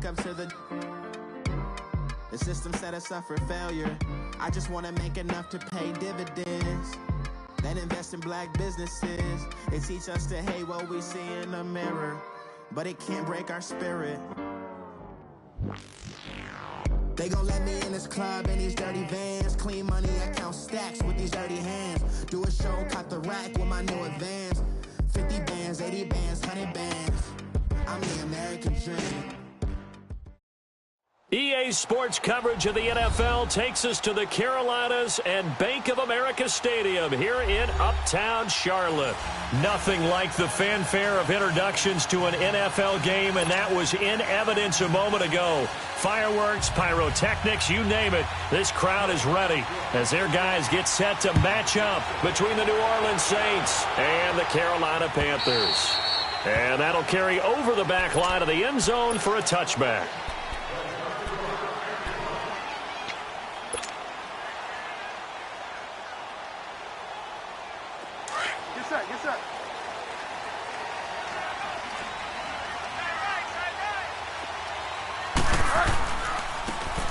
look up to the system set us up for failure. I just want to make enough to pay dividends, then invest in black businesses. It teach us to hate what we see in the mirror, but it can't break our spirit. They gon' let me in this club in these dirty vans. Clean money, I count stacks with these dirty hands. Do a show, cut the rack with my new advance. 50 bands, 80 bands, 100 bands. I'm the American dream. EA Sports coverage of the NFL takes us to the Carolinas and Bank of America Stadium here in Uptown Charlotte. Nothing like the fanfare of introductions to an NFL game, and that was in evidence a moment ago. Fireworks, pyrotechnics, you name it. This crowd is ready as their guys get set to match up between the New Orleans Saints and the Carolina Panthers. And that'll carry over the back line of the end zone for a touchback.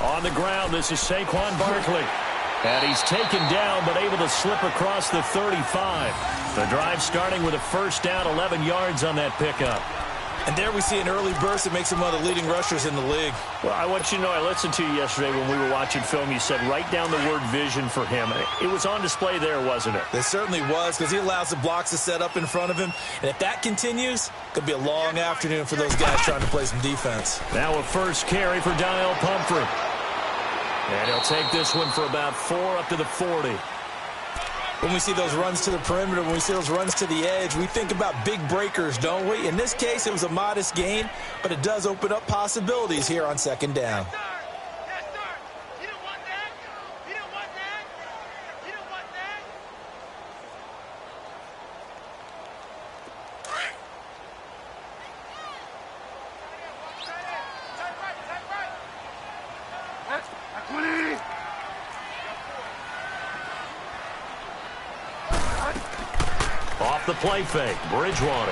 On the ground, this is Saquon Barkley. And he's taken down, but able to slip across the 35. The drive starting with a first down, 11 yards on that pickup. And there we see an early burst that makes him one of the leading rushers in the league. Well, I want you to know, I listened to you yesterday when we were watching film. You said write down the word vision for him. It was on display there, wasn't it? It certainly was, because he allows the blocks to set up in front of him. And if that continues, it could be a long afternoon for those guys trying to play some defense. Now a first carry for Daniel Pumphrey. And he'll take this one for about 4 up to the 40. When we see those runs to the perimeter, when we see those runs to the edge, we think about big breakers, don't we? In this case, it was a modest gain, but it does open up possibilities here on second down. Off the play fake, Bridgewater.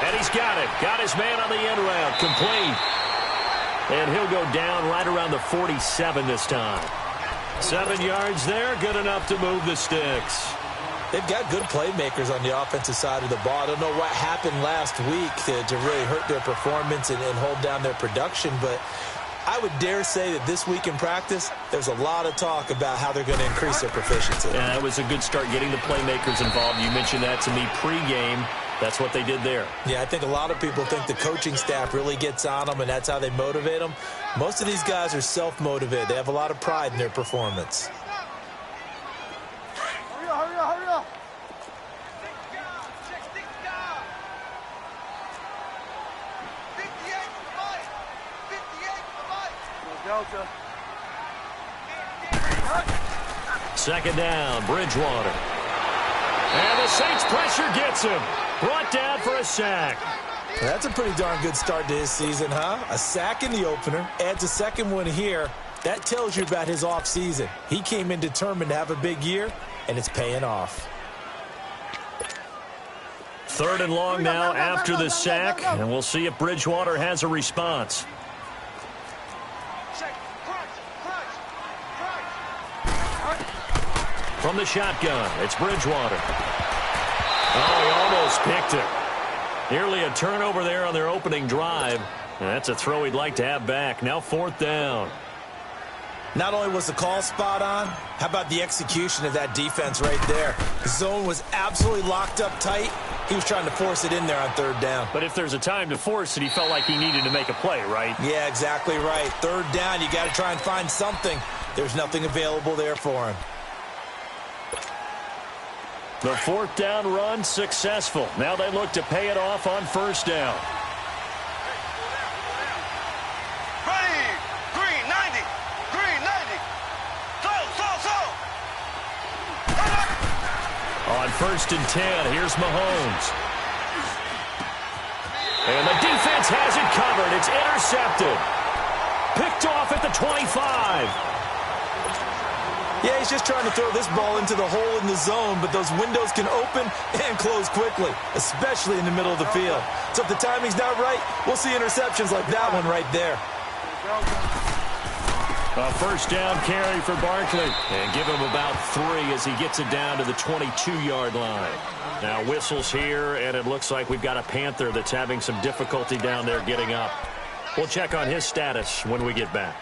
And he's got it. Got his man on the end round. Complete. And he'll go down right around the 47 this time. 7 yards there. Good enough to move the sticks. They've got good playmakers on the offensive side of the ball. I don't know what happened last week to really hurt their performance and hold down their production, but I would dare say that this week in practice, there's a lot of talk about how they're going to increase their proficiency. Yeah, that was a good start getting the playmakers involved. You mentioned that to me pregame. That's what they did there. Yeah, I think a lot of people think the coaching staff really gets on them, and that's how they motivate them. Most of these guys are self-motivated. They have a lot of pride in their performance. Hurry up. Delta. Second down, Bridgewater. And the Saints pressure gets him. Brought down for a sack. That's a pretty darn good start to his season, huh? A sack in the opener, adds a second one here. That tells you about his offseason. He came in determined to have a big year, and it's paying off. 3rd and long now after the sack, and we'll see if Bridgewater has a response. From the shotgun, it's Bridgewater. Oh, he almost picked it. Nearly a turnover there on their opening drive. And that's a throw he'd like to have back. Now 4th down. Not only was the call spot on, how about the execution of that defense right there? The zone was absolutely locked up tight. He was trying to force it in there on 3rd down. But if there's a time to force it, he felt like he needed to make a play, right? Yeah, exactly right. 3rd down, you got to try and find something. There's nothing available there for him. The 4th down run successful. Now they look to pay it off on 1st down. Ready, green 90. On 1st and 10, here's Mahomes. And the defense has it covered. It's intercepted. Picked off at the 25. Yeah, he's just trying to throw this ball into the hole in the zone, but those windows can open and close quickly, especially in the middle of the field. So if the timing's not right, we'll see interceptions like that one right there. A first down carry for Barkley. And give him about 3 as he gets it down to the 22-yard line. Now whistles here, and it looks like we've got a Panther that's having some difficulty down there getting up. We'll check on his status when we get back.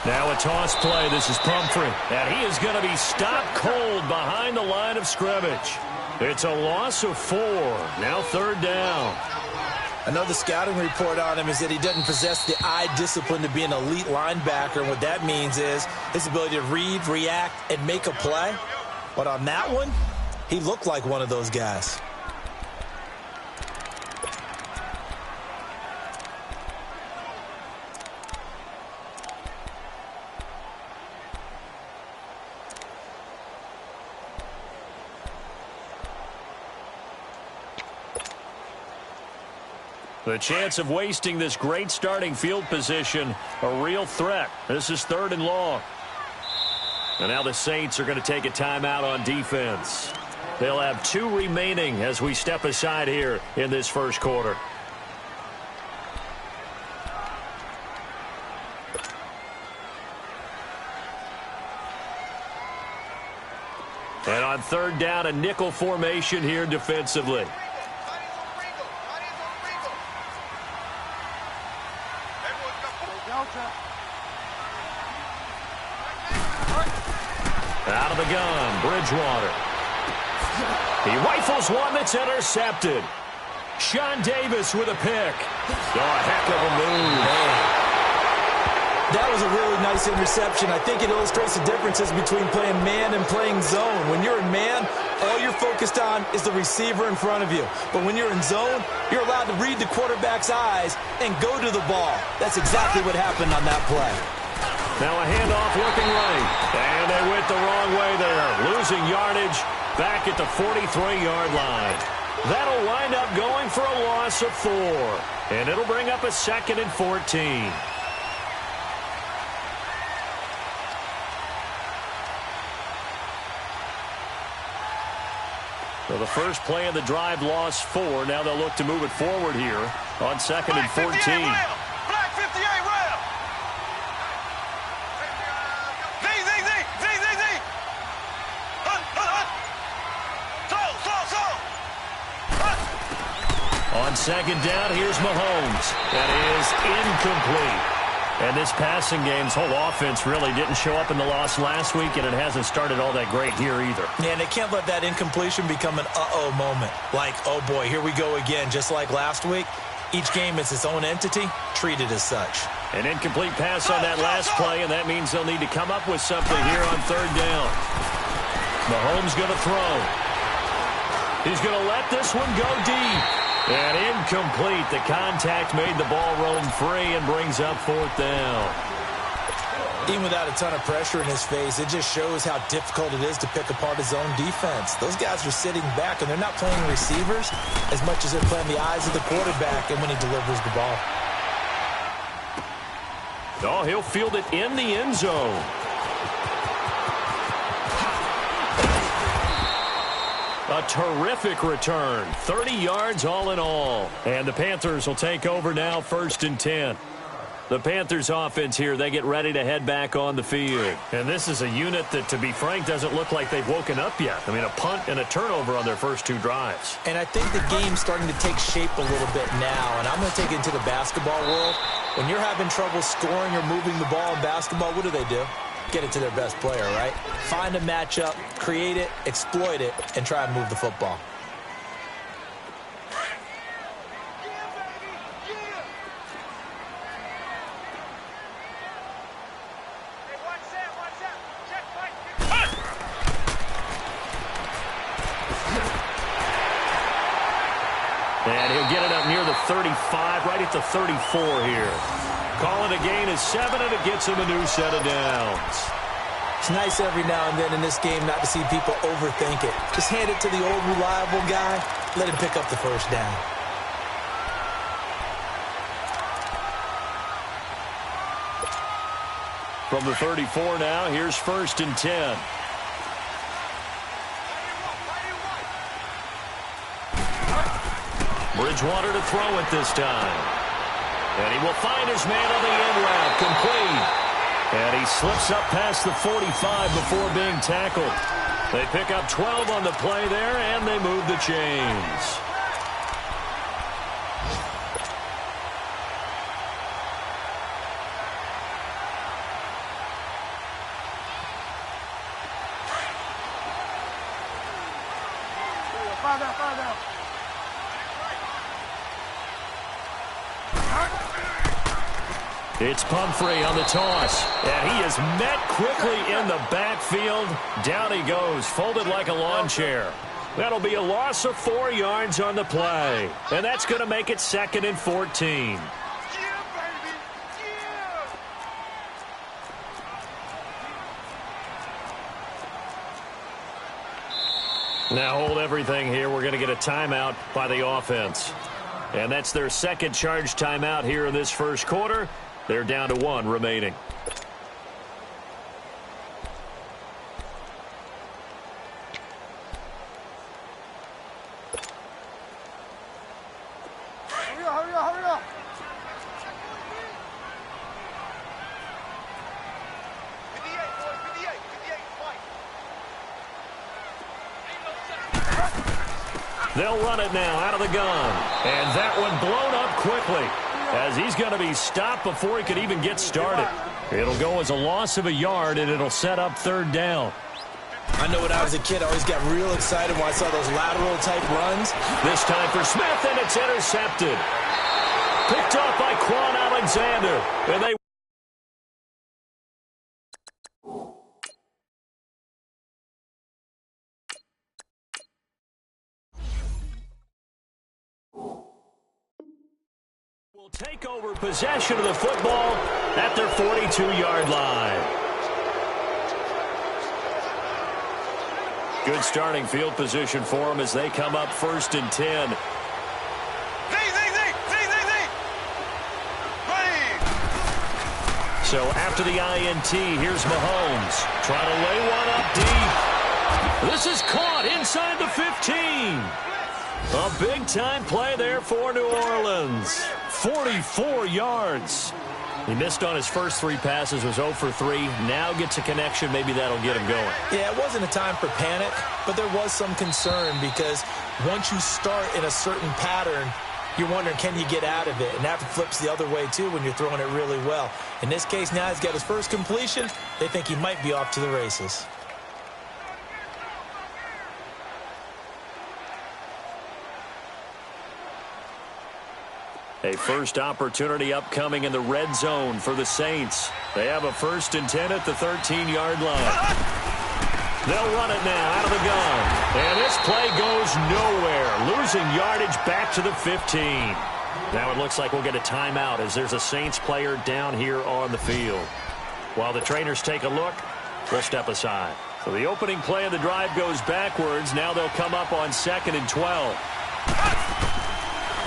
Now a toss play. This is Pumphrey. And he is going to be stopped cold behind the line of scrimmage. It's a loss of 4. Now third down. Another scouting report on him is that he doesn't possess the eye discipline to be an elite linebacker. And what that means is his ability to read, react, and make a play. But on that one, he looked like one of those guys. The chance of wasting this great starting field position, a real threat. This is 3rd and long. And now the Saints are going to take a timeout on defense. They'll have 2 remaining as we step aside here in this first quarter. And on 3rd down, a nickel formation here defensively. Out of the gun, Bridgewater. He rifles one that's intercepted. Sean Davis with a pick. Oh, a heck of a move. Man. That was a really nice interception. I think it illustrates the differences between playing man and playing zone. When you're in man, all you're focused on is the receiver in front of you. But when you're in zone, you're allowed to read the quarterback's eyes and go to the ball. That's exactly what happened on that play. Now a handoff looking right. And they went the wrong way there. Losing yardage back at the 43-yard line. That'll wind up going for a loss of 4. And it'll bring up a 2nd and 14. So the first play of the drive lost 4. Now they'll look to move it forward here on 2nd and 14. Black 58 rail. Z. On 2nd down, here's Mahomes. That is incomplete. And this passing game's whole offense really didn't show up in the loss last week, and it hasn't started all that great here either. Yeah, and they can't let that incompletion become an uh-oh moment. Like, oh boy, here we go again, just like last week. Each game is its own entity, treated as such. An incomplete pass on that last play, and that means they'll need to come up with something here on 3rd down. Mahomes going to throw. He's going to let this one go deep. And incomplete. The contact made the ball roam free and brings up 4th down. Even without a ton of pressure in his face, it just shows how difficult it is to pick apart his own defense. Those guys are sitting back, and they're not playing receivers as much as they're playing the eyes of the quarterback and when he delivers the ball. Oh, he'll field it in the end zone. A terrific return. 30 yards all in all. And the Panthers will take over now, 1st and 10. The Panthers offense here, they get ready to head back on the field. And this is a unit that, to be frank, doesn't look like they've woken up yet. I mean, a punt and a turnover on their first 2 drives. And I think the game's starting to take shape a little bit now. And I'm going to take it into the basketball world. When you're having trouble scoring or moving the ball in basketball, what do? Get it to their best player, right? Find a matchup, create it, exploit it, and try and move the football. 35, right at the 34 here. Calling a gain of 7, and it gets him a new set of downs. It's nice every now and then in this game not to see people overthink it. Just hand it to the old reliable guy. Let him pick up the first down. From the 34 now, here's 1st and 10. Bridgewater to throw it this time. And he will find his man on the end route, complete. And he slips up past the 45 before being tackled. They pick up 12 on the play there, and they move the chains. It's Pumphrey on the toss, and he is met quickly in the backfield. Down he goes, folded like a lawn chair. That'll be a loss of 4 yards on the play, and that's going to make it 2nd and 14. Now hold everything here. We're going to get a timeout by the offense. And that's their second charge timeout here in this first quarter. They're down to 1 remaining. Hurry up. They'll run it now out of the gun. And that one blown up quickly, as he's going to be stopped before he could even get started. It'll go as a loss of a yard, and it'll set up 3rd down. I know when I was a kid, I always got real excited when I saw those lateral-type runs. This time for Smith, and it's intercepted. Picked off by Quan Alexander. And they will take over possession of the football at their 42-yard line. Good starting field position for them as they come up 1st and 10. So after the INT, here's Mahomes. Trying to lay one up deep. This is caught inside the 15. A big-time play there for New Orleans. 44 yards. He missed on his first 3 passes, was 0 for 3. Now gets a connection. Maybe that'll get him going. Yeah, it wasn't a time for panic, but there was some concern because once you start in a certain pattern, you're wondering, can you get out of it? And that flips the other way, too, when you're throwing it really well. In this case, now he's got his first completion. They think he might be off to the races. A first opportunity upcoming in the red zone for the Saints. They have a 1st and 10 at the 13-yard line. They'll run it now out of the gun. And this play goes nowhere. Losing yardage back to the 15. Now it looks like we'll get a timeout as there's a Saints player down here on the field. While the trainers take a look, we'll step aside. So the opening play of the drive goes backwards. Now they'll come up on 2nd and 12.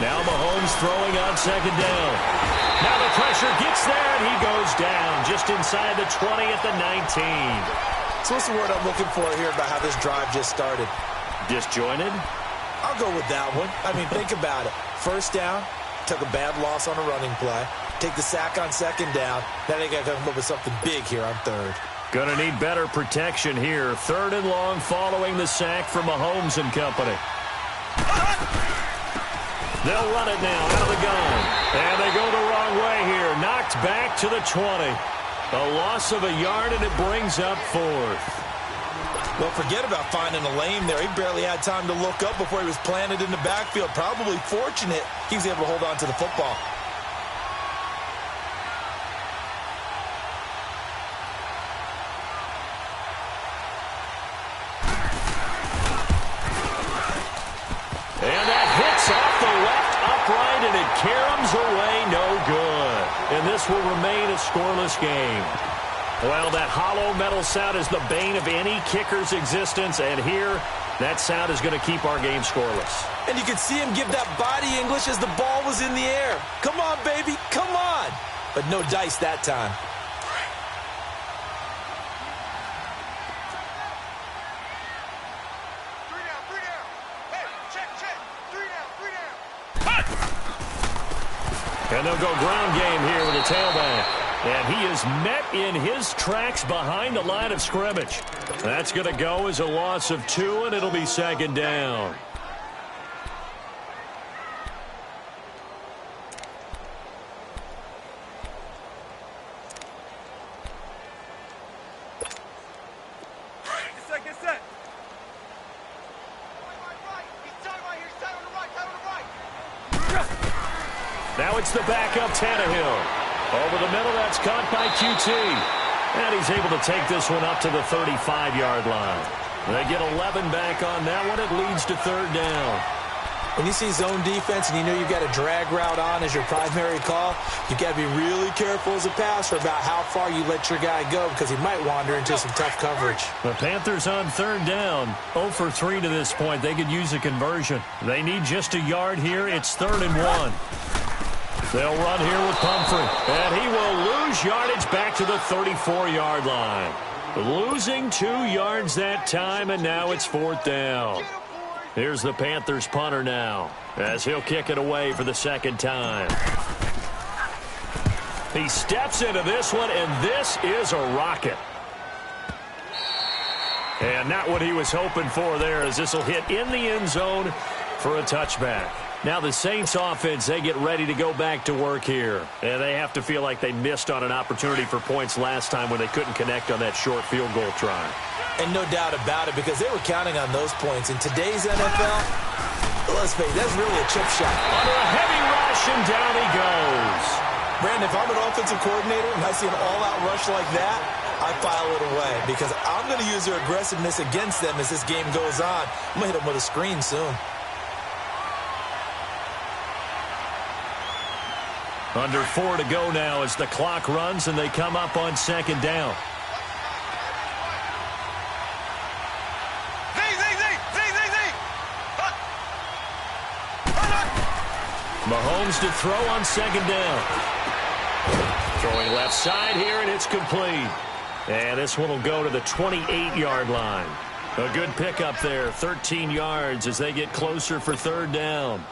Now Mahomes throwing on 2nd down. Now the pressure gets there, and he goes down just inside the 20 at the 19. So what's the word I'm looking for here about how this drive just started? Disjointed? I'll go with that one. I mean, think about it. First down, took a bad loss on a running play. Take the sack on 2nd down. Now they got to come up with something big here on 3rd. Gonna need better protection here. 3rd and long following the sack from Mahomes and company. They'll run it now out of the gun. And they go the wrong way here. Knocked back to the 20. A loss of a yard, and it brings up 4th. Well, forget about finding a lane there. He barely had time to look up before he was planted in the backfield. Probably fortunate he was able to hold on to the football. And that hits off the left upright, and it this will remain a scoreless game. Well, that hollow metal sound is the bane of any kicker's existence, and here, that sound is going to keep our game scoreless. And you can see him give that body English as the ball was in the air. Come on, baby, come on. But no dice that time. And they'll go ground game here with a tailback. And he is met in his tracks behind the line of scrimmage. That's going to go as a loss of 2, and it'll be second down. Get set. Now it's the backup Tannehill. Over the middle, that's caught by QT. And he's able to take this one up to the 35-yard line. They get 11 back on that one. It leads to third down. When you see zone defense and you know you've got a drag route on as your primary call, you've got to be really careful as a passer about how far you let your guy go because he might wander into some tough coverage. The Panthers on third down. 0 for 3 to this point. They could use a conversion. They need just a yard here. It's 3rd and 1. They'll run here with Pumphrey. And he will lose yardage back to the 34-yard line. Losing 2 yards that time, and now it's 4th down. Here's the Panthers punter now, as he'll kick it away for the second time. He steps into this one, and this is a rocket. And not what he was hoping for there, as this will hit in the end zone for a touchback. Now the Saints offense, they get ready to go back to work here. And they have to feel like they missed on an opportunity for points last time when they couldn't connect on that short field goal try. And no doubt about it, because they were counting on those points. In today's NFL, let's face it, that's really a chip shot. Under a heavy rush, and down he goes. Brandon, if I'm an offensive coordinator and I see an all-out rush like that, I file it away because I'm going to use their aggressiveness against them as this game goes on. I'm going to hit them with a screen soon. Under 4 to go now as the clock runs and they come up on second down. Mahomes to throw on second down. Throwing left side here, and it's complete. And this one will go to the 28-yard line. A good pickup there, 13 yards as they get closer for third down.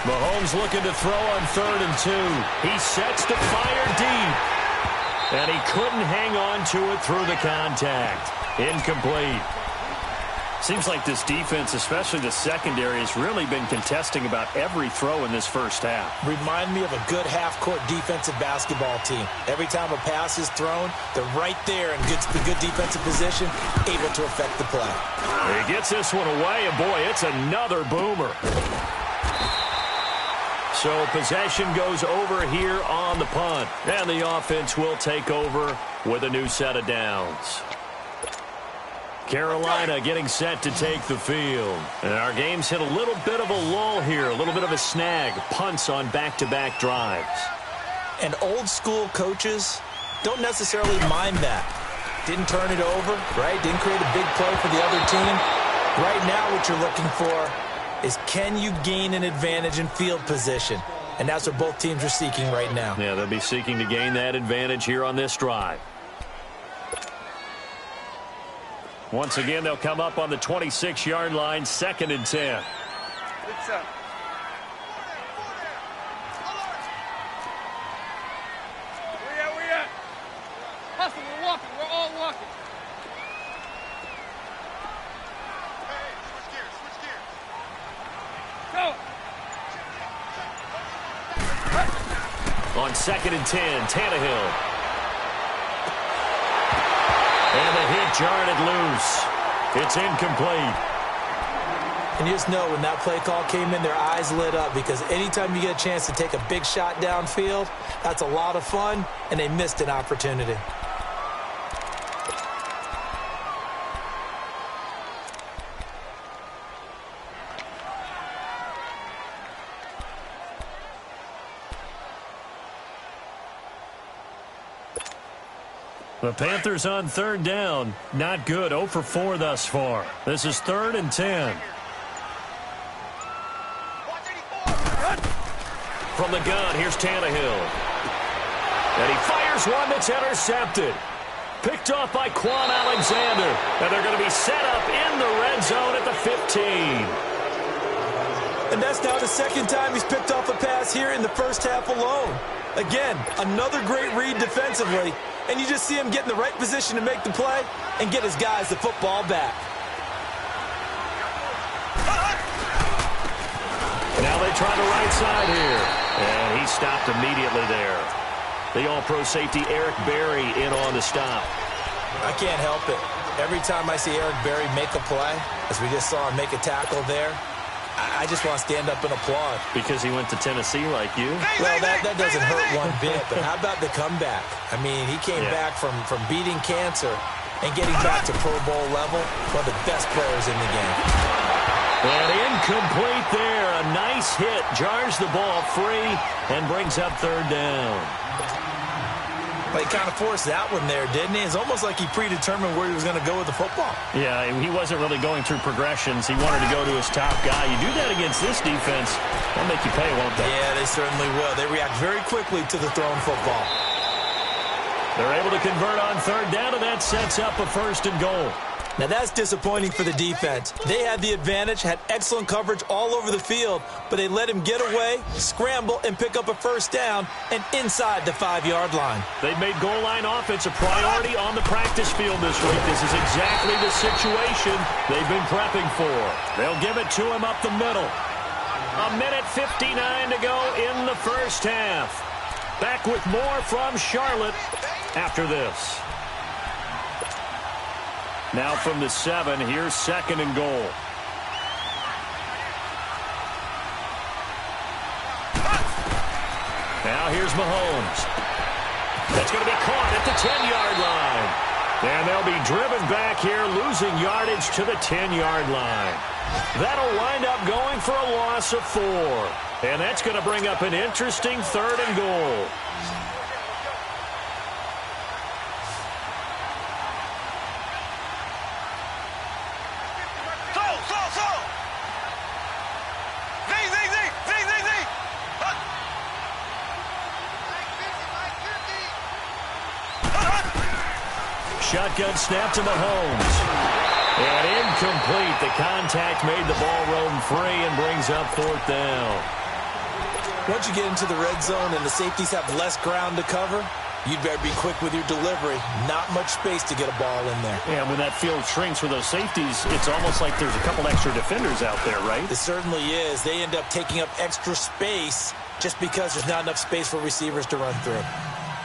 Mahomes looking to throw on 3rd and 2. He sets to fire deep. And he couldn't hang on to it through the contact. Incomplete. Seems like this defense, especially the secondary, has really been contesting about every throw in this first half. Remind me of a good half-court defensive basketball team. Every time a pass is thrown, they're right there in good defensive position, able to affect the play. He gets this one away, and boy, it's another boomer. So possession goes over here on the punt. And the offense will take over with a new set of downs. Carolina getting set to take the field. And our game's hit a little bit of a lull here, a little bit of a snag. Punts on back-to-back drives. And old-school coaches don't necessarily mind that. Didn't turn it over, right? Didn't create a big play for the other team. Right now what you're looking for is can you gain an advantage in field position? And that's what both teams are seeking right now. Yeah, they'll be seeking to gain that advantage here on this drive. Once again, they'll come up on the 26-yard line, 2nd and 10. Where we at? Hustle, we're walking. We're all walking. On 2nd and 10, Tannehill. And the hit it jarred loose. It's incomplete. And you just know when that play call came in, their eyes lit up, because anytime you get a chance to take a big shot downfield, that's a lot of fun, and they missed an opportunity. The Panthers on third down. Not good. 0 for 4 thus far. This is 3rd and 10. From the gun, here's Tannehill. And he fires one that's intercepted. Picked off by Quan Alexander. And they're going to be set up in the red zone at the 15. And that's now the second time he's picked off a pass here in the first half alone. Again, another great read defensively. And you just see him get in the right position to make the play and get his guys the football back. Now they try the right side here. And he stopped immediately there. The all-pro safety Eric Berry in on the stop. I can't help it. Every time I see Eric Berry make a play, as we just saw him make a tackle there, I just want to stand up and applaud. Because he went to Tennessee like you? Well, that doesn't hurt one bit, but how about the comeback? I mean, he came back from beating cancer and getting back to Pro Bowl level, one of the best players in the game. And incomplete there. A nice hit. Jars the ball free and brings up third down. Well, he kind of forced that one there, didn't he? It's almost like he predetermined where he was going to go with the football. Yeah, he wasn't really going through progressions. He wanted to go to his top guy. You do that against this defense, they'll make you pay, won't they? Yeah, they certainly will. They react very quickly to the thrown football. They're able to convert on third down, and that sets up a 1st and goal. Now, that's disappointing for the defense. They had the advantage, had excellent coverage all over the field, but they let him get away, scramble, and pick up a 1st down and inside the 5-yard line. They've made goal line offense a priority on the practice field this week. This is exactly the situation they've been prepping for. They'll give it to him up the middle. 1:59 to go in the first half. Back with more from Charlotte after this. Now from the 7, here's 2nd and goal. Now here's Mahomes. That's going to be caught at the 10-yard line. And they'll be driven back here, losing yardage to the 10-yard line. That'll wind up going for a loss of 4. And that's going to bring up an interesting 3rd and goal. Shotgun snap to Mahomes. And incomplete. The contact made the ball roam free and brings up 4th down. Once you get into the red zone and the safeties have less ground to cover, you'd better be quick with your delivery. Not much space to get a ball in there. Yeah, when that field shrinks for those safeties, it's almost like there's a couple extra defenders out there, right? It certainly is. They end up taking up extra space just because there's not enough space for receivers to run through.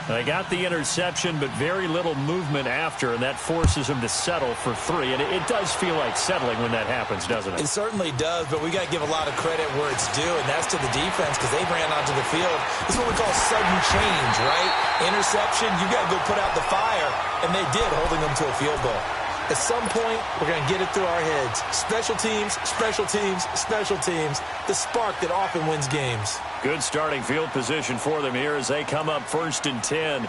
They got the interception, but very little movement after, and that forces them to settle for 3. And it does feel like settling when that happens, doesn't it? It certainly does, but we got to give a lot of credit where it's due, and that's to the defense because they ran onto the field. This is what we call sudden change, right? Interception, you got to go put out the fire, and they did, holding them to a field goal. At some point, we're going to get it through our heads. Special teams, special teams, special teams. The spark that often wins games. Good starting field position for them here as they come up 1st and 10.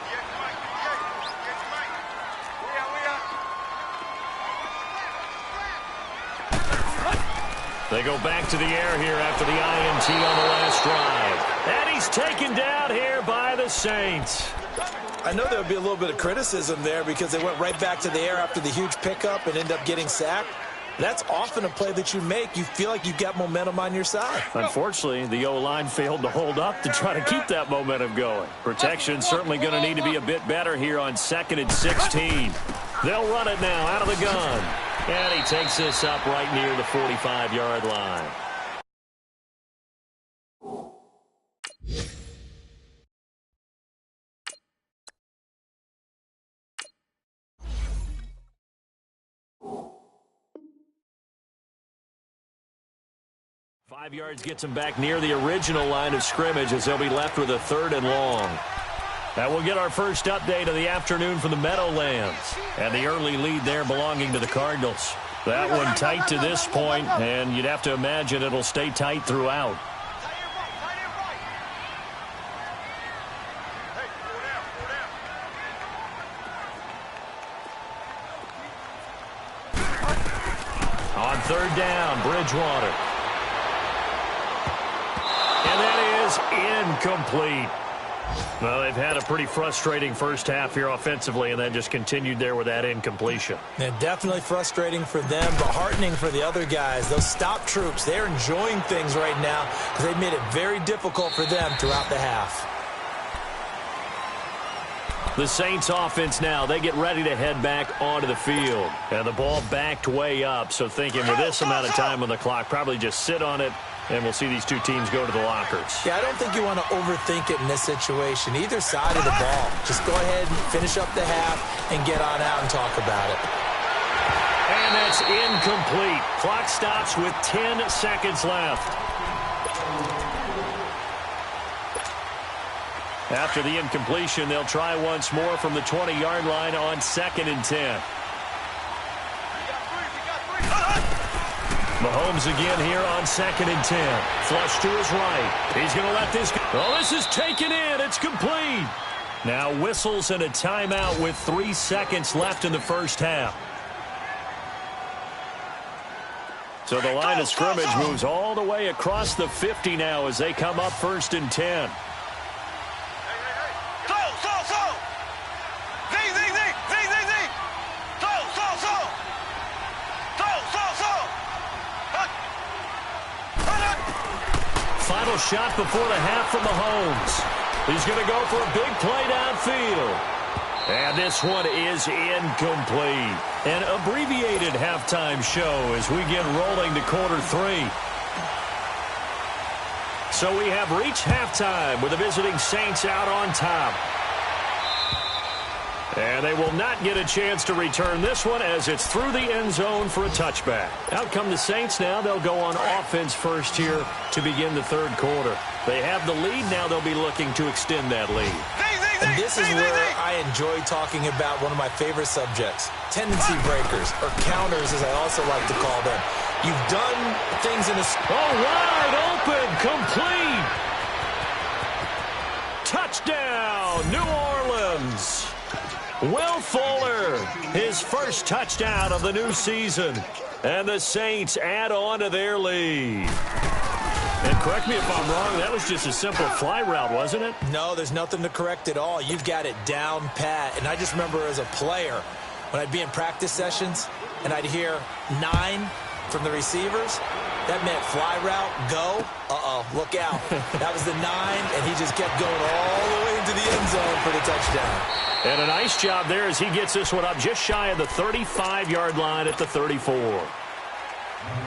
They go back to the air here after the INT on the last drive. And he's taken down here by the Saints. I know there would be a little bit of criticism there because they went right back to the air after the huge pickup and end up getting sacked. That's often a play that you make. You feel like you've got momentum on your side. Unfortunately, the O-line failed to hold up to try to keep that momentum going. Protection certainly going to need to be a bit better here on 2nd and 16. They'll run it now out of the gun. And he takes this up right near the 45-yard line. 5 yards gets them back near the original line of scrimmage as they'll be left with a 3rd and long. Now we'll get our first update of the afternoon from the Meadowlands. And the early lead there belonging to the Cardinals. That one tight to this point, and you'd have to imagine it'll stay tight throughout. On 3rd down, Bridgewater. And that is incomplete. Well, they've had a pretty frustrating first half here offensively, and then just continued there with that incompletion. Yeah, definitely frustrating for them, but heartening for the other guys. Those stop troops, they're enjoying things right now because they've made it very difficult for them throughout the half. The Saints offense now, they get ready to head back onto the field. And the ball backed way up, so thinking with this amount of time on the clock, probably just sit on it, and we'll see these two teams go to the lockers. Yeah, I don't think you want to overthink it in this situation, either side of the ball. Just go ahead and finish up the half and get on out and talk about it. And that's incomplete. Clock stops with 10 seconds left. After the incompletion, they'll try once more from the 20-yard line on 2nd and 10. Mahomes again here on 2nd and 10. Flush to his right. He's going to let this go. Oh, this is taken in. It's complete. Now whistles and a timeout with 3 seconds left in the first half. So the line of scrimmage moves all the way across the 50 now as they come up 1st and 10. Final shot before the half from Mahomes. He's going to go for a big play downfield. And this one is incomplete. An abbreviated halftime show as we get rolling to quarter 3. So we have reached halftime with the visiting Saints out on top. And they will not get a chance to return this one as it's through the end zone for a touchback. Out come the Saints now. They'll go on offense first here to begin the 3rd quarter. They have the lead. Now they'll be looking to extend that lead. And this is where I enjoy talking about one of my favorite subjects, tendency breakers, or counters as I also like to call them. You've done things in a... Oh, wide open, complete. Touchdown, New Orleans. Will Fuller, his first touchdown of the new season. And the Saints add on to their lead. And correct me if I'm wrong, that was just a simple fly route, wasn't it? No, there's nothing to correct at all. You've got it down pat. And I just remember as a player, when I'd be in practice sessions and I'd hear 9 from the receivers, that meant fly route, go, look out. That was the 9, and he just kept going all the way into the end zone for the touchdown. And a nice job there as he gets this one up just shy of the 35-yard line at the 34.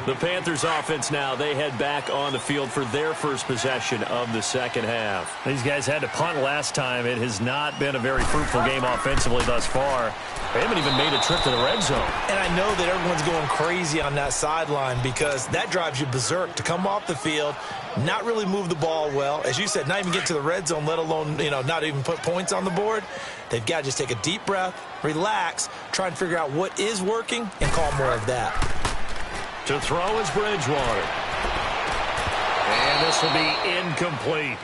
The Panthers offense now, they head back on the field for their first possession of the second half. These guys had to punt last time. It has not been a very fruitful game offensively thus far. They haven't even made a trip to the red zone. And I know that everyone's going crazy on that sideline because that drives you berserk to come off the field, not really move the ball well. As you said, not even get to the red zone, let alone, not even put points on the board. They've got to just take a deep breath, relax, try and figure out what is working, and call more of that. To throw is Bridgewater. And this will be incomplete.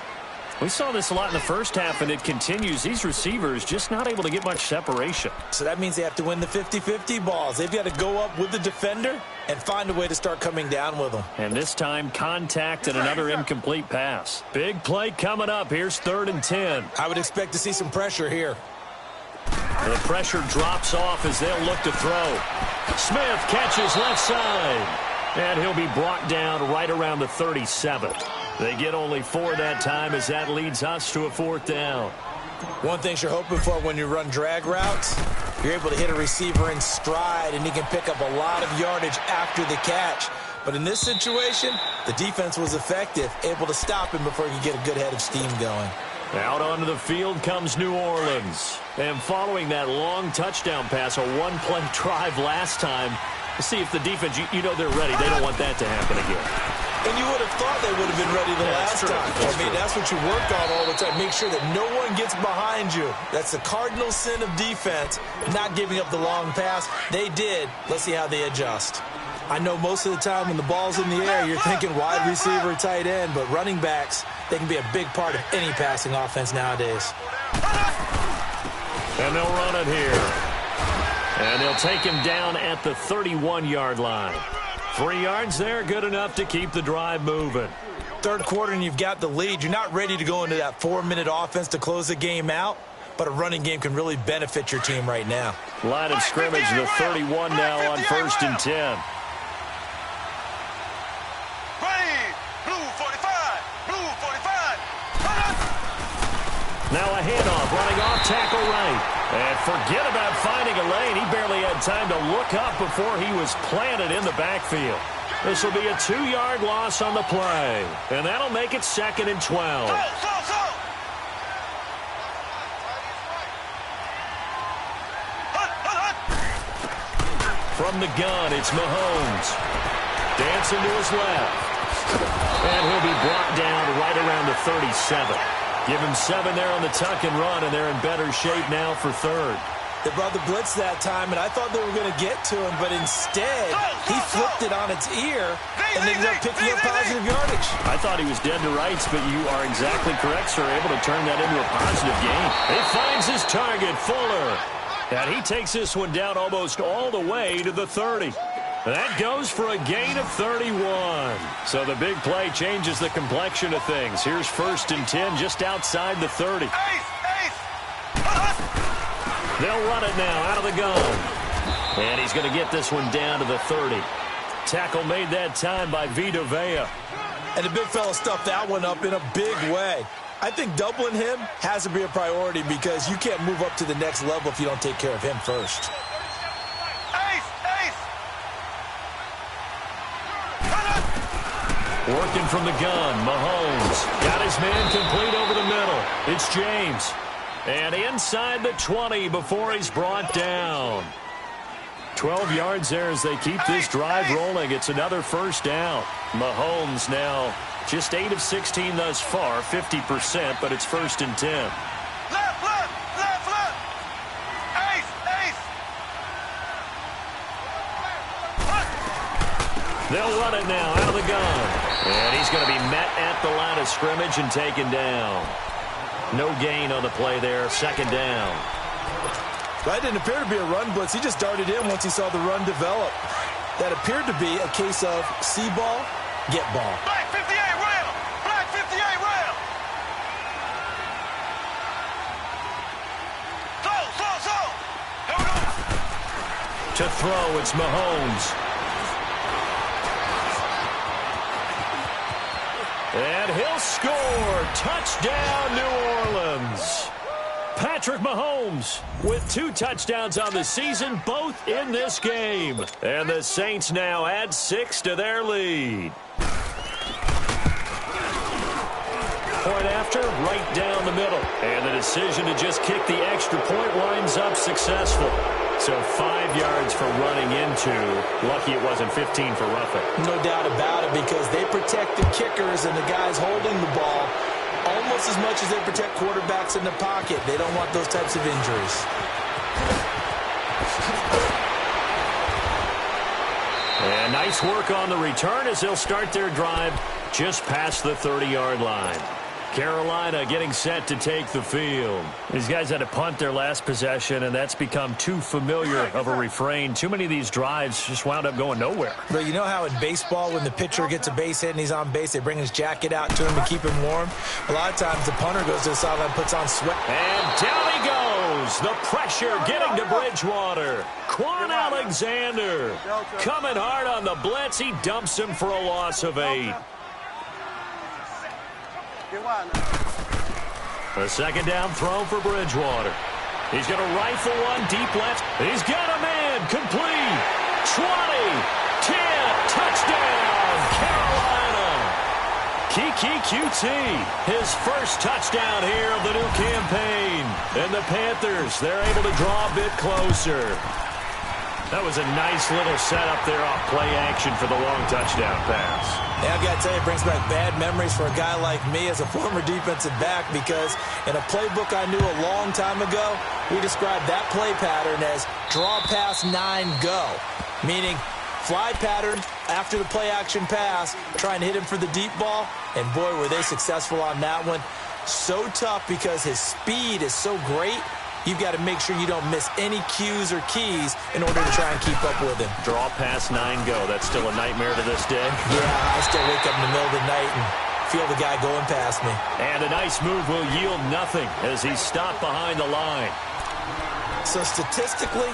We saw this a lot in the first half, and it continues. These receivers just not able to get much separation. So that means they have to win the 50-50 balls. They've got to go up with the defender and find a way to start coming down with them. And this time, contact and another incomplete pass. Big play coming up. Here's 3rd and 10. I would expect to see some pressure here. The pressure drops off as they'll look to throw. Smith catches left side. And he'll be brought down right around the 37. They get only 4 that time as that leads us to a 4th down. One thing you're hoping for when you run drag routes, you're able to hit a receiver in stride, and he can pick up a lot of yardage after the catch. But in this situation, the defense was effective, able to stop him before he could get a good head of steam going. Out onto the field comes New Orleans. And following that long touchdown pass, a one-play drive last time, to see if the defense, you know they're ready. They don't want that to happen again. And you would have thought they would have been ready the last time. That's what you work on all the time. Make sure that no one gets behind you. That's the cardinal sin of defense, not giving up the long pass. They did. Let's see how they adjust. I know most of the time when the ball's in the air, you're thinking wide receiver, tight end, but running backs, they can be a big part of any passing offense nowadays. And they'll run it here. And they'll take him down at the 31-yard line. 3 yards there, good enough to keep the drive moving. Third quarter and you've got the lead. You're not ready to go into that 4-minute offense to close the game out, but a running game can really benefit your team right now. Line of scrimmage, the 31 now on 1st and 10. Now a handoff, running off tackle right. And forget about finding a lane. He barely had time to look up before he was planted in the backfield. This will be a 2-yard loss on the play. And that'll make it 2nd and 12. From the gun, it's Mahomes. Dancing to his left. And he'll be brought down right around the 37. Give him 7 there on the tuck and run, and they're in better shape now for 3rd. They brought the blitz that time, and I thought they were going to get to him, but instead, he flipped it on its ear and ended up picking up positive yardage. I thought he was dead to rights, but you are exactly correct, sir. Able to turn that into a positive gain. He finds his target, Fuller. And he takes this one down almost all the way to the 30. That goes for a gain of 31. So the big play changes the complexion of things. Here's 1st and 10 just outside the 30. They'll run it now out of the gun. And he's going to get this one down to the 30. Tackle made that time by Vita Vea. And the big fella stuffed that one up in a big way. I think doubling him has to be a priority because you can't move up to the next level if you don't take care of him first. Working from the gun, Mahomes got his man complete over the middle. It's James. And inside the 20 before he's brought down. 12 yards there as they keep this drive rolling. It's another 1st down. Mahomes now just 8 of 16 thus far, 50%, but it's 1st and 10. Left. Ace. They'll run it now out of the gun. And he's going to be met at the line of scrimmage and taken down. No gain on the play there, 2nd down. That didn't appear to be a run blitz. He just darted in once he saw the run develop. That appeared to be a case of see ball, get ball. Black 58 rail. Black 58 rail. Slow. Here we go. To throw, it's Mahomes. And he'll score. Touchdown, New Orleans. Patrick Mahomes with 2 touchdowns on the season, both in this game. And the Saints now add 6 to their lead. Point after, right down the middle. And the decision to just kick the extra point winds up successful. So 5 yards for running into. Lucky it wasn't 15 for roughing. No doubt about it, because they protect the kickers and the guys holding the ball almost as much as they protect quarterbacks in the pocket. They don't want those types of injuries. And nice work on the return as they'll start their drive just past the 30-yard line. Carolina getting set to take the field. These guys had to punt their last possession, and that's become too familiar of a refrain. Too many of these drives just wound up going nowhere. But you know how in baseball, when the pitcher gets a base hit and he's on base, they bring his jacket out to him to keep him warm? A lot of times the punter goes to the sideline, puts on sweat. And down he goes. The pressure getting to Bridgewater. Quan Alexander coming hard on the blitz. He dumps him for a loss of 8. A 2nd down throw for Bridgewater. He's going to rifle one deep left. He's got a man. Complete. 20. 10. Touchdown. Carolina. Kiki QT. His first touchdown here of the new campaign. And the Panthers, they're able to draw a bit closer. That was a nice little setup there off play action for the long touchdown pass. Yeah, I've got to tell you, it brings back bad memories for a guy like me as a former defensive back, because in a playbook I knew a long time ago, we described that play pattern as draw pass 9 go, meaning fly pattern after the play action pass, trying to hit him for the deep ball, and boy, were they successful on that one. So tough because his speed is so great. You've got to make sure you don't miss any cues or keys in order to try and keep up with him. Draw pass 9 go. That's still a nightmare to this day. Yeah, I still wake up in the middle of the night and feel the guy going past me. And a nice move will yield nothing as he's stopped behind the line. So statistically,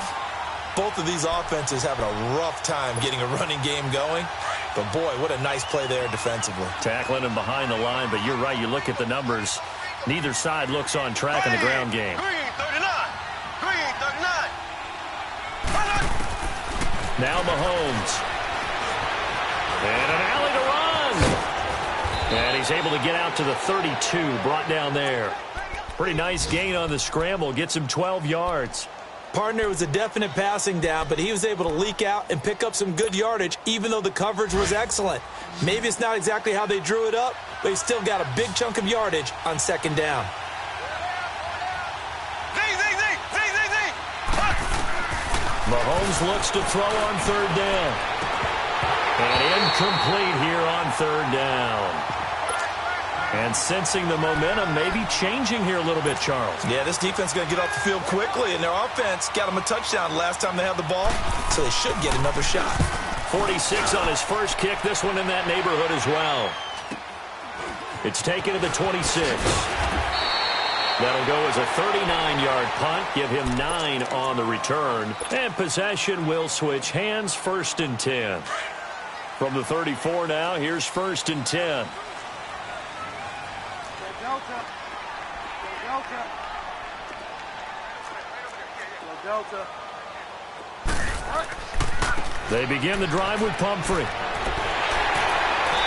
both of these offenses having a rough time getting a running game going. But boy, what a nice play there defensively. Tackling him behind the line, but you're right. You look at the numbers. Neither side looks on track in the ground game. Now Mahomes. And an alley to run. And he's able to get out to the 32, brought down there. Pretty nice gain on the scramble. Gets him 12 yards. Partner was a definite passing down, but he was able to leak out and pick up some good yardage, even though the coverage was excellent. Maybe it's not exactly how they drew it up, but he still got a big chunk of yardage on second down. Mahomes looks to throw on third down. And incomplete here on third down. And sensing the momentum maybe changing here a little bit, Charles. Yeah, this defense is going to get off the field quickly, and their offense got them a touchdown last time they had the ball, so they should get another shot. 46 on his first kick, this one in that neighborhood as well. It's taken to the 26. That'll go as a 39-yard punt, give him 9 on the return. And possession will switch hands, 1st and 10. From the 34 now, here's 1st and 10. Delta. They begin the drive with Pumphrey.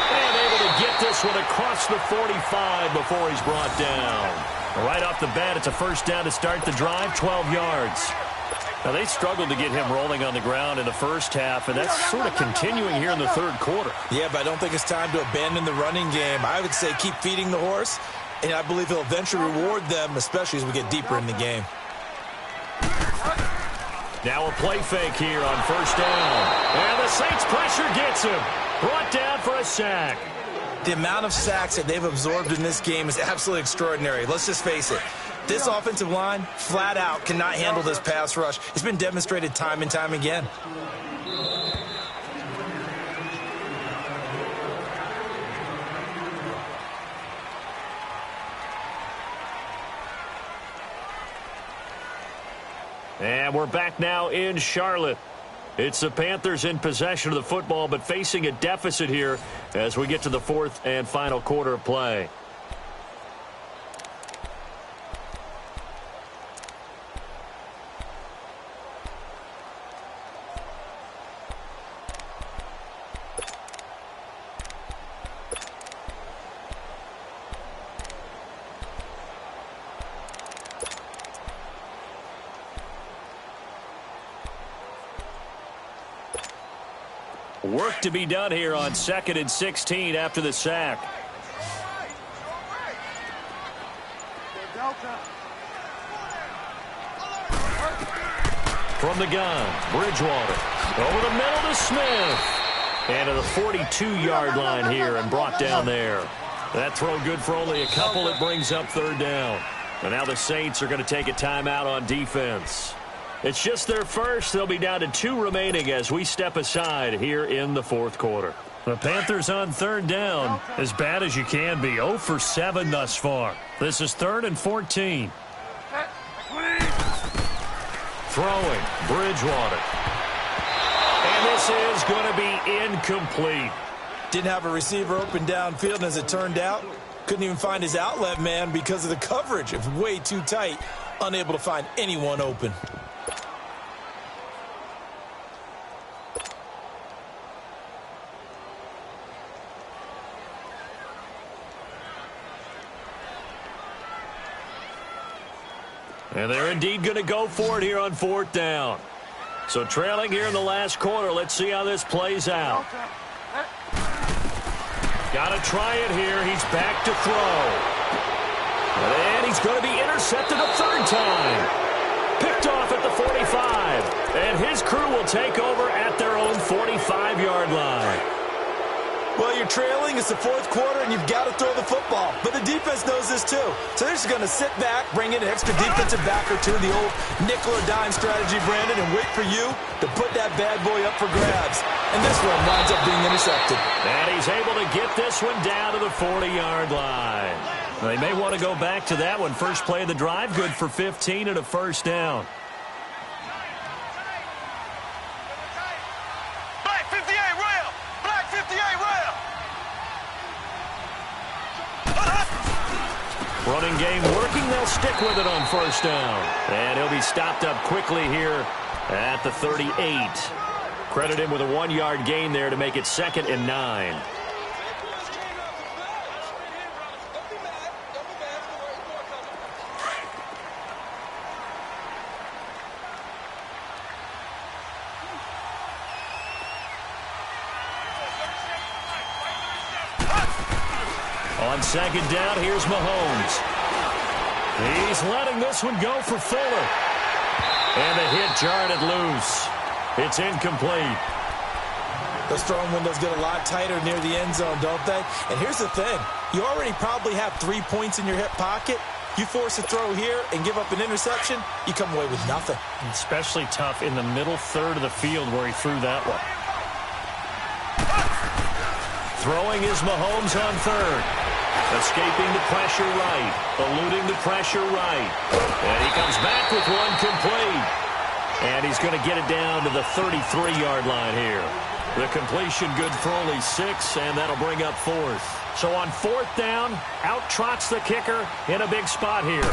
And able to get this one across the 45 before he's brought down. Right off the bat, it's a first down to start the drive, 12 yards. Now, they struggled to get him rolling on the ground in the first half, and that's sort of continuing here in the third quarter. Yeah, but I don't think it's time to abandon the running game. I would say keep feeding the horse, and I believe he'll eventually reward them, especially as we get deeper in the game. Now a play fake here on first down. And the Saints pressure gets him. Brought down for a sack. The amount of sacks that they've absorbed in this game is absolutely extraordinary. Let's just face it. This offensive line, flat out, cannot handle this pass rush. It's been demonstrated time and time again. And we're back now in Charlotte. It's the Panthers in possession of the football, but facing a deficit here as we get to the fourth and final quarter of play. Work to be done here on 2nd and 16 after the sack. From the gun, Bridgewater. Over the middle to Smith. And to the 42-yard line here and brought down there. That throw good for only a couple. It brings up third down. And now the Saints are going to take a timeout on defense. It's just their first. They'll be down to 2 remaining as we step aside here in the fourth quarter. The Panthers on third down, as bad as you can be. 0 for 7 thus far. This is 3rd and 14. Throwing, Bridgewater. And this is going to be incomplete. Didn't have a receiver open downfield, and as it turned out, couldn't even find his outlet man because of the coverage. It was way too tight, unable to find anyone open. And they're indeed going to go for it here on 4th down. So trailing here in the last quarter. Let's see how this plays out. Got to try it here. He's back to throw. And he's going to be intercepted a third time. Picked off at the 45. And his crew will take over at their own 45-yard line. Well, you're trailing. It's the fourth quarter, and you've got to throw the football. But the defense knows this, too. So they're just going to sit back, bring in an extra defensive back or two, the old nickel or dime strategy, Brandon, and wait for you to put that bad boy up for grabs. And this one winds up being intercepted. And he's able to get this one down to the 40-yard line. They may want to go back to that one. First play of the drive, good for 15 and a first down. Black 58 rail! Black 58 rail! Running game working. They'll stick with it on first down. And he'll be stopped up quickly here at the 38. Credit him with a 1-yard gain there to make it 2nd and 9. On second down, here's Mahomes. He's letting this one go for Fuller. And the hit jarred it loose. It's incomplete. Those throwing windows get a lot tighter near the end zone, don't they? And here's the thing. You already probably have 3 points in your hip pocket. You force a throw here and give up an interception, you come away with nothing. Especially tough in the middle third of the field where he threw that one. Throwing is Mahomes on third. Escaping the pressure right. Eluding the pressure right. And he comes back with one complete. And he's going to get it down to the 33-yard line here. The completion good for only 6, and that'll bring up 4th. So on 4th down, out trots the kicker in a big spot here.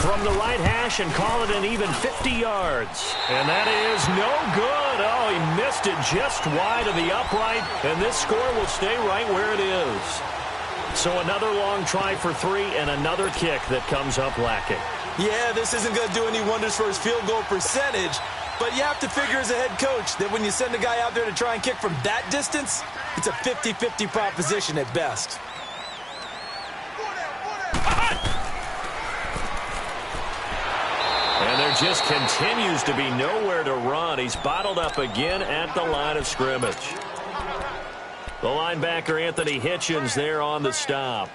From the right hash and call it an even 50 yards. And that is no good. Oh, he missed it just wide of the upright, and this score will stay right where it is. So another long try for 3 and another kick that comes up lacking. Yeah, this isn't going to do any wonders for his field goal percentage, but you have to figure as a head coach that when you send a guy out there to try and kick from that distance, it's a 50-50 proposition at best. And there just continues to be nowhere to run. He's bottled up again at the line of scrimmage. The linebacker, Anthony Hitchens, there on the stop.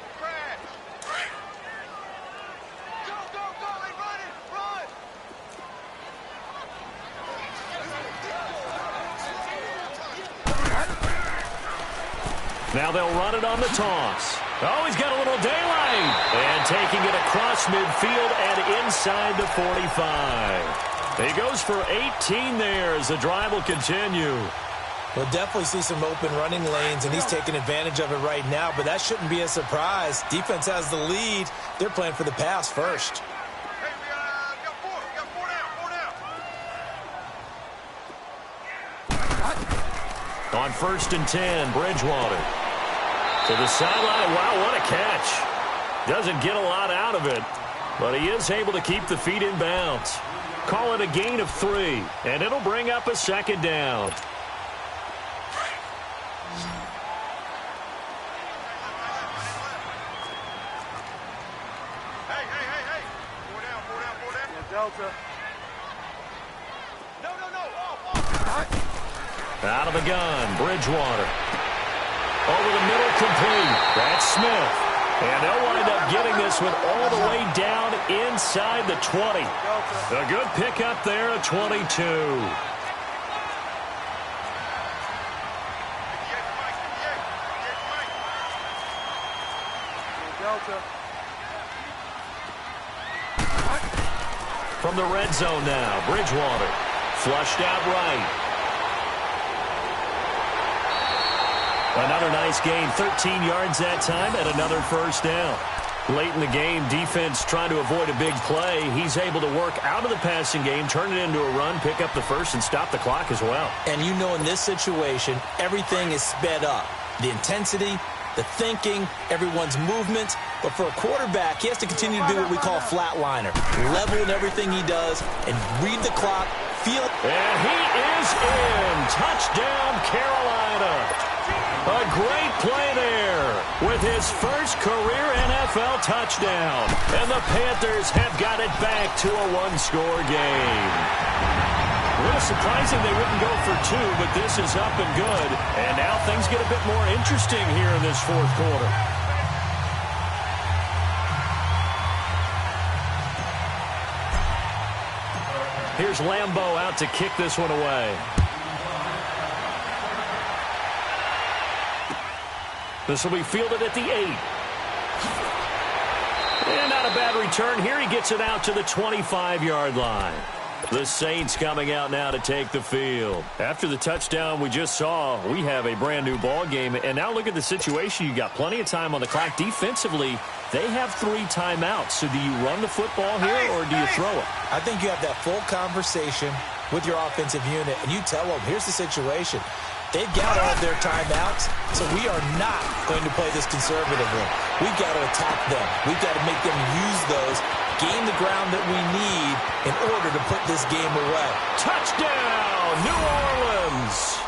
Now they'll run it on the toss. Oh, he's got a little daylight. And taking it across midfield and inside the 45. He goes for 18 there as the drive will continue. We'll definitely see some open running lanes, and he's taking advantage of it right now, but that shouldn't be a surprise. Defense has the lead. They're playing for the pass first. Hey, we got 4. We got 4 down. On 1st and 10, Bridgewater. To the sideline. Wow, what a catch. Doesn't get a lot out of it, but he is able to keep the feet in bounds. Call it a gain of 3, and it'll bring up a 2nd down. Hey. 4 down. Yeah, Delta. No. Off. Out of the gun, Bridgewater. Over the middle, complete. That's Smith. And they'll wind up getting this one all the way down inside the 20. A good pickup there at 22. Delta. From the red zone now, Bridgewater. Flushed out right. Another nice gain, 13 yards that time, and another first down. Late in the game, defense trying to avoid a big play. He's able to work out of the passing game, turn it into a run, pick up the first, and stop the clock as well. And you know in this situation, everything is sped up. The intensity, the thinking, everyone's movement. But for a quarterback, he has to continue to do what we call flatliner. Level in everything he does and read the clock, And he is in. Touchdown, Carolina. A great play there with his first career NFL touchdown. And the Panthers have got it back to a one-score game. A little surprising they wouldn't go for two, but this is up and good. And now things get a bit more interesting here in this fourth quarter. Here's Lambeau out to kick this one away. This will be fielded at the 8. And not a bad return here. He gets it out to the 25-yard line. The Saints coming out now to take the field. After the touchdown we just saw, we have a brand-new ball game. And now look at the situation. You got plenty of time on the clock. Defensively, they have 3 timeouts. So do you run the football here or do you throw it? I think you have that full conversation with your offensive unit, and you tell them, here's the situation. They've got all of their timeouts, so we are not going to play this conservatively. We've got to attack them. We've got to make them use those, gain the ground that we need in order to put this game away. Touchdown, New Orleans!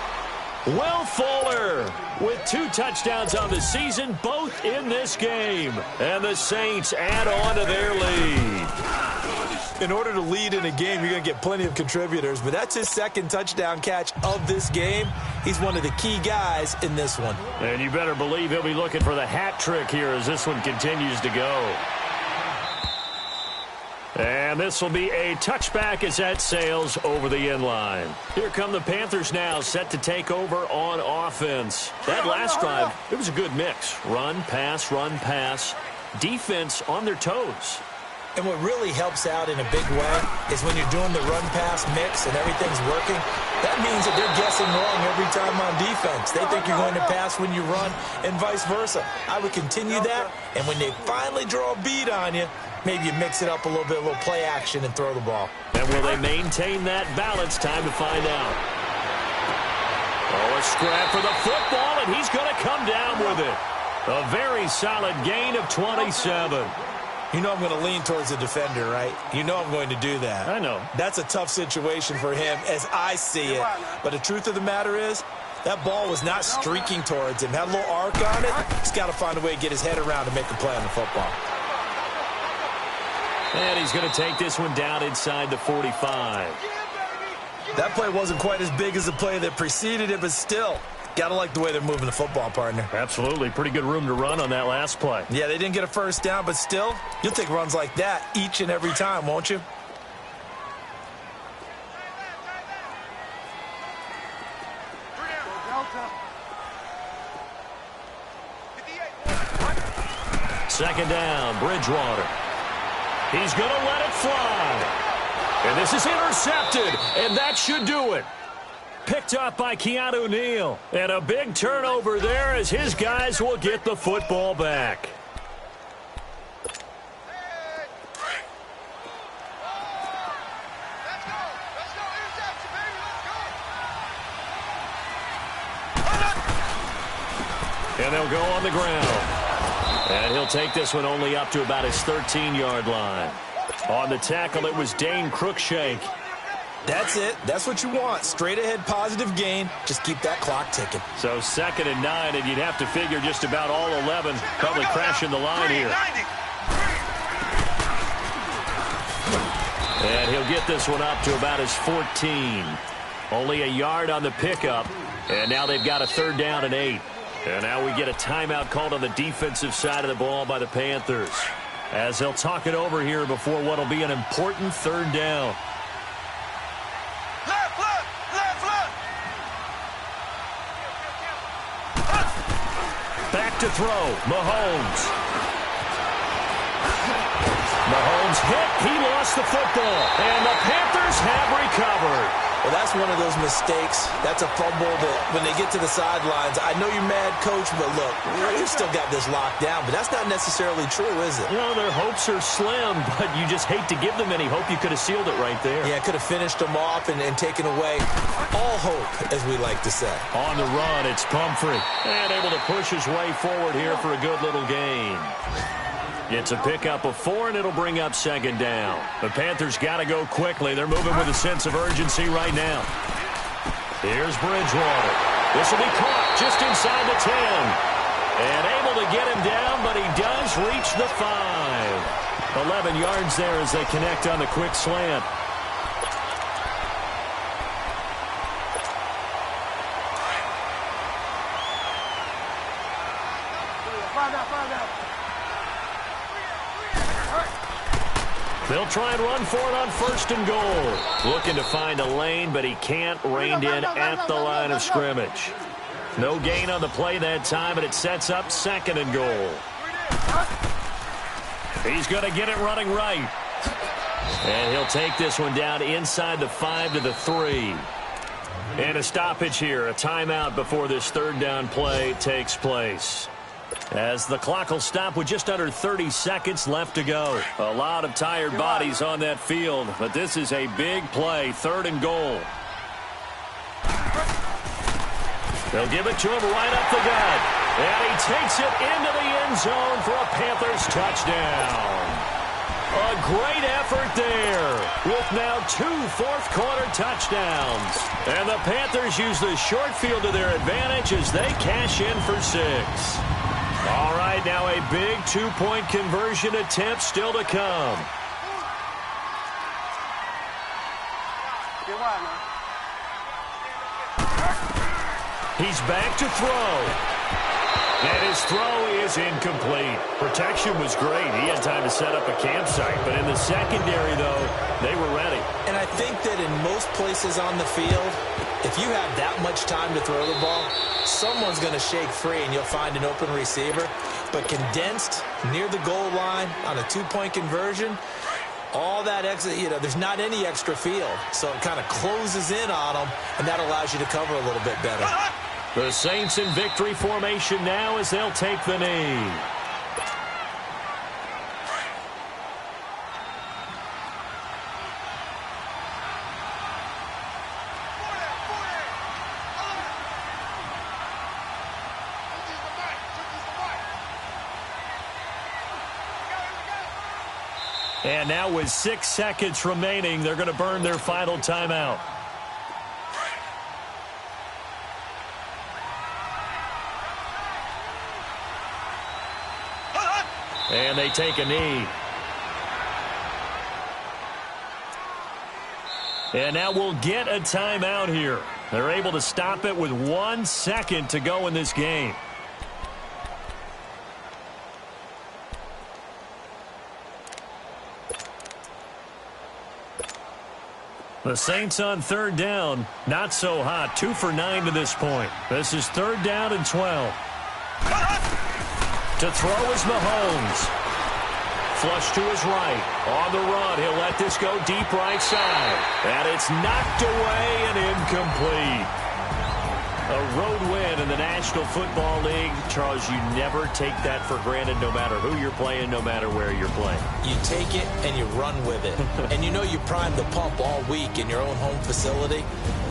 Will Fuller with 2 touchdowns on the season, both in this game. And the Saints add on to their lead. In order to lead in a game, you're going to get plenty of contributors, but that's his second touchdown catch of this game. He's one of the key guys in this one. And you better believe he'll be looking for the hat trick here as this one continues to go. And this will be a touchback as that sails over the end line. Here come the Panthers now, set to take over on offense. That last drive, it was a good mix. Run, pass, defense on their toes. And what really helps out in a big way is when you're doing the run-pass mix and everything's working, that means that they're guessing wrong every time on defense. They think you're going to pass when you run and vice versa. I would continue that, and when they finally draw a beat on you, maybe you mix it up a little bit, a little play action, and throw the ball. And will they maintain that balance? Time to find out. Oh, a scrap for the football, and he's going to come down with it. A very solid gain of 27. You know I'm going to lean towards the defender, right? You know I'm going to do that. I know. That's a tough situation for him as I see it. But the truth of the matter is, that ball was not streaking towards him. Had a little arc on it. He's got to find a way to get his head around to make a play on the football. And he's going to take this one down inside the 45. That play wasn't quite as big as the play that preceded it, but still, got to like the way they're moving the football, partner. Absolutely. Pretty good room to run on that last play. Yeah, they didn't get a first down, but still, you'll take runs like that each and every time, won't you? Second down, Bridgewater. He's going to let it fly. And this is intercepted, and that should do it. Picked up by Keanu Neal. And a big turnover there as his guys will get the football back. And they'll go on the ground. And he'll take this one only up to about his 13-yard line. On the tackle, it was Dane Cruikshank. That's it. That's what you want. Straight ahead positive gain. Just keep that clock ticking. So 2nd and 9, and you'd have to figure just about all 11 probably crashing the line here. And he'll get this one up to about his 14. Only a yard on the pickup, and now they've got a 3rd down and 8. And now we get a timeout called on the defensive side of the ball by the Panthers, as they'll talk it over here before what will be an important 3rd down. Back to throw, Mahomes. Mahomes hit, he lost the football, and the Panthers have recovered. Well, that's one of those mistakes. That's a fumble that when they get to the sidelines, I know you're mad, Coach, but look, we've still got this locked down, but that's not necessarily true, is it? You know, their hopes are slim, but you just hate to give them any hope. You could have sealed it right there. Yeah, could have finished them off and taken away all hope, as we like to say. On the run, it's Pumphrey. And able to push his way forward here for a good little gain. It's a pickup of 4, and it'll bring up second down. The Panthers got to go quickly. They're moving with a sense of urgency right now. Here's Bridgewater. This will be caught just inside the 10. And able to get him down, but he does reach the 5. 11 yards there as they connect on the quick slant. They'll try and run for it on 1st and goal. Looking to find a lane, but he can't. Reined in at the line of scrimmage. No gain on the play that time, and it sets up 2nd and goal. He's going to get it running right. And he'll take this one down inside the 5 to the 3. And a stoppage here, a timeout before this 3rd down play takes place. As the clock will stop with just under 30 seconds left to go. A lot of tired bodies on that field, but this is a big play, 3rd and goal. They'll give it to him right up the gut. And he takes it into the end zone for a Panthers touchdown. A great effort there with now 2 fourth-quarter touchdowns. And the Panthers use the short field to their advantage as they cash in for 6. All right, now a big 2-point conversion attempt still to come. He's back to throw. And his throw is incomplete. Protection was great. He had time to set up a campsite. But in the secondary, though, they were ready. And I think that in most places on the field, if you have that much time to throw the ball, someone's going to shake free and you'll find an open receiver. But condensed near the goal line on a 2-point conversion, all that extra, there's not any extra field. So it kind of closes in on them, and that allows you to cover a little bit better. The Saints in victory formation now as they'll take the knee. And now with 6 seconds remaining, they're going to burn their final timeout. And they take a knee. And now we'll get a timeout here. They're able to stop it with 1 second to go in this game. The Saints on 3rd down. Not so hot. 2 for 9 to this point. This is 3rd down and 12. To throw is Mahomes. Flush to his right. On the run, he'll let this go deep right side. And it's knocked away and incomplete. A road win in the National Football League. Charles, you never take that for granted no matter who you're playing, no matter where you're playing. You take it and you run with it. And you know you primed the pump all week in your own home facility.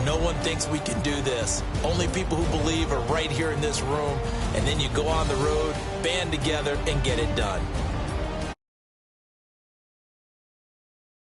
No one thinks we can do this. Only people who believe are right here in this room. And then you go on the road, band together, and get it done.